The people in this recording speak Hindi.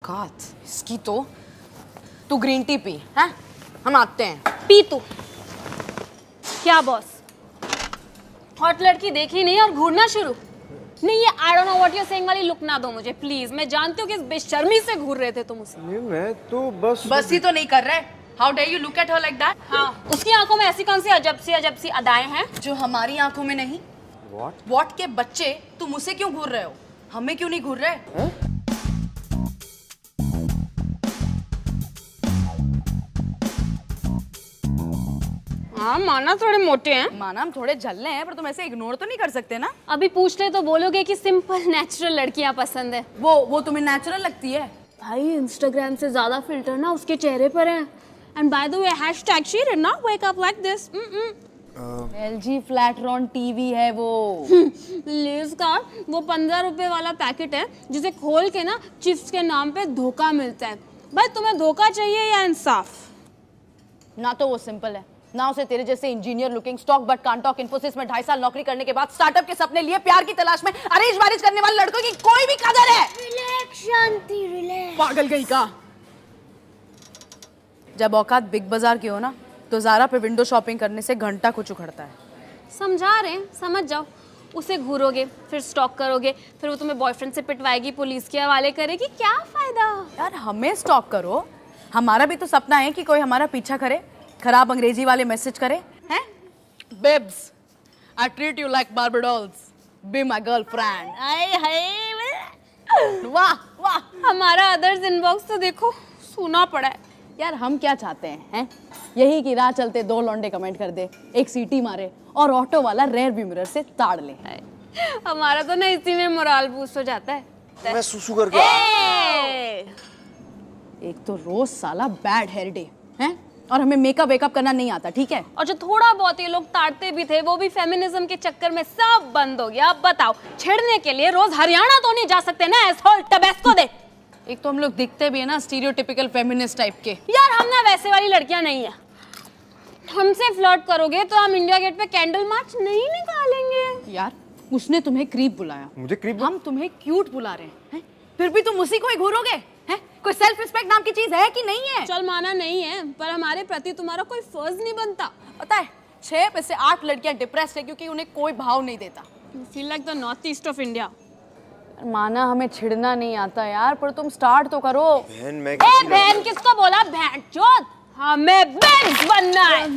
औकात इसकी तो। तू ग्रीन टी पी, हैं? हम आते हैं। पी तू। क्या बॉस, हॉट लड़की देखी नहीं और घूरना शुरू? नहीं, ये I don't know what you are saying वाली लुक ना दो मुझे प्लीज। मैं जानती हूँ कि इस बेशर्मी से घूर रहे थे तुम उसे। नहीं, मैं तो बस ही तो नहीं कर रहे। How dare you look at her like that? हाँ, उसकी आंखों में ऐसी कौन सी अजब सी अदाएं हैं जो हमारी आंखों में नहीं? व्हाट के बच्चे, तुम उसे क्यों घूर रहे हो? हमें क्यों नहीं घूर रहे? हाँ, माना थोड़े मोटे हैं। माना हम थोड़े झल्ले हैं, पर तुम ऐसे इग्नोर तो नहीं कर सकते ना। अभी पूछ ले तो बोलोगे कि सिंपल नेचुरल लड़कियां पसंद है। वो तुम्हें नेचुरल लगती है? भाई इंस्टाग्राम से ज्यादा फिल्टर ना उसके चेहरे पर है। And by the way hashtag she did not wake up like this. LG Flatron TV है वो। लेज का वो 15 रुपए वाला पैकेट है जिसे खोल के ना चिप्स के नाम पे धोखा मिलता है। भाई तुम्हें धोखा चाहिए या इंसाफ? ना तो वो सिंपल है, ना उसे तेरे जैसे engineer looking stock but can't talk Infosys में 2.5 साल नौकरी करने के बाद स्टार्टअप के सपने लिए प्यार की तलाश में अरेंज मैरिज करने वाले लड़कों की कोई भी कदर है। रिलैक्स शांति, रिलैक्स। पागल गई का। जब औकात बिग बाजार की हो ना, तो ज़ारा पे विंडो शॉपिंग करने से घंटा कुछ उखड़ता है। समझा रहे हैं, समझ जाओ। उसे घूरोगे, फिर स्टॉक करोगे, फिर वो तुम्हें बॉयफ्रेंड से पिटवाएगी, पुलिस के हवाले करेगी, क्या फायदा? यार हमें स्टॉक करो, हमारा भी तो सपना है कि कोई हमारा पीछा करे, खराब अंग्रेजी वाले मैसेज करे, हैं? Babes, I treat you like Barbie dolls. Be my girlfriend. वाह वाह। हमारा अदर्स इनबॉक्स तो देखो, सुना पड़ा है। यार हम क्या चाहते हैं? यही कि राह चलते 2 लौंडे कमेंट कर दे, एक सीटी मारे और ऑटो वाला रेयर व्यू मिरर से ताड़ ले। हमारा तो ना इसी में मोरल बूस्ट हो जाता है। मैं सुसु करके एक तो रोज साला बैड हेयर डे हैं, और हमें मेकअप वेकअप करना नहीं आता, ठीक है? और जो थोड़ा बहुत ये लोग ताड़ते भी थे वो भी फेमिनिज्म के चक्कर में सब बंद हो गया। अब बताओ, छेड़ने के लिए रोज हरियाणा तो नहीं जा सकते ना? एसहोल टबेस्को दे। एक तो हम लोग दिखते भी है ना स्टीरियोटिपिकल फेमिनिस्ट टाइप के। यार हम ना वैसे वाली लड़कियां नहीं है। हमसे फ्लर्ट करोगे तो हम इंडिया गेट पे कैंडल मार्च नहीं निकालेंगे। यार उसने तुम्हें क्रीप बुलाया, मुझे क्रीप? हम तुम्हें क्यूट बुला रहे हैं, फिर भी तुम उसी को ही घूरोगे हैं? कोई सेल्फ रिस्पेक्ट नाम की चीज है कि नहीं है? चल माना नहीं है, पर हमारे प्रति तुम्हारा कोई फर्ज नहीं बनता। पता है 6 में से 8 लड़कियां डिप्रेस्ड है क्योंकि उन्हें कोई भाव नहीं देता। Feel like the north east of India. माना हमें छिड़ना नहीं आता यार, पर तुम स्टार्ट तो करो। बहन मैं बहन किसको बोला? बहन चोद, हमें बेंच बनना है।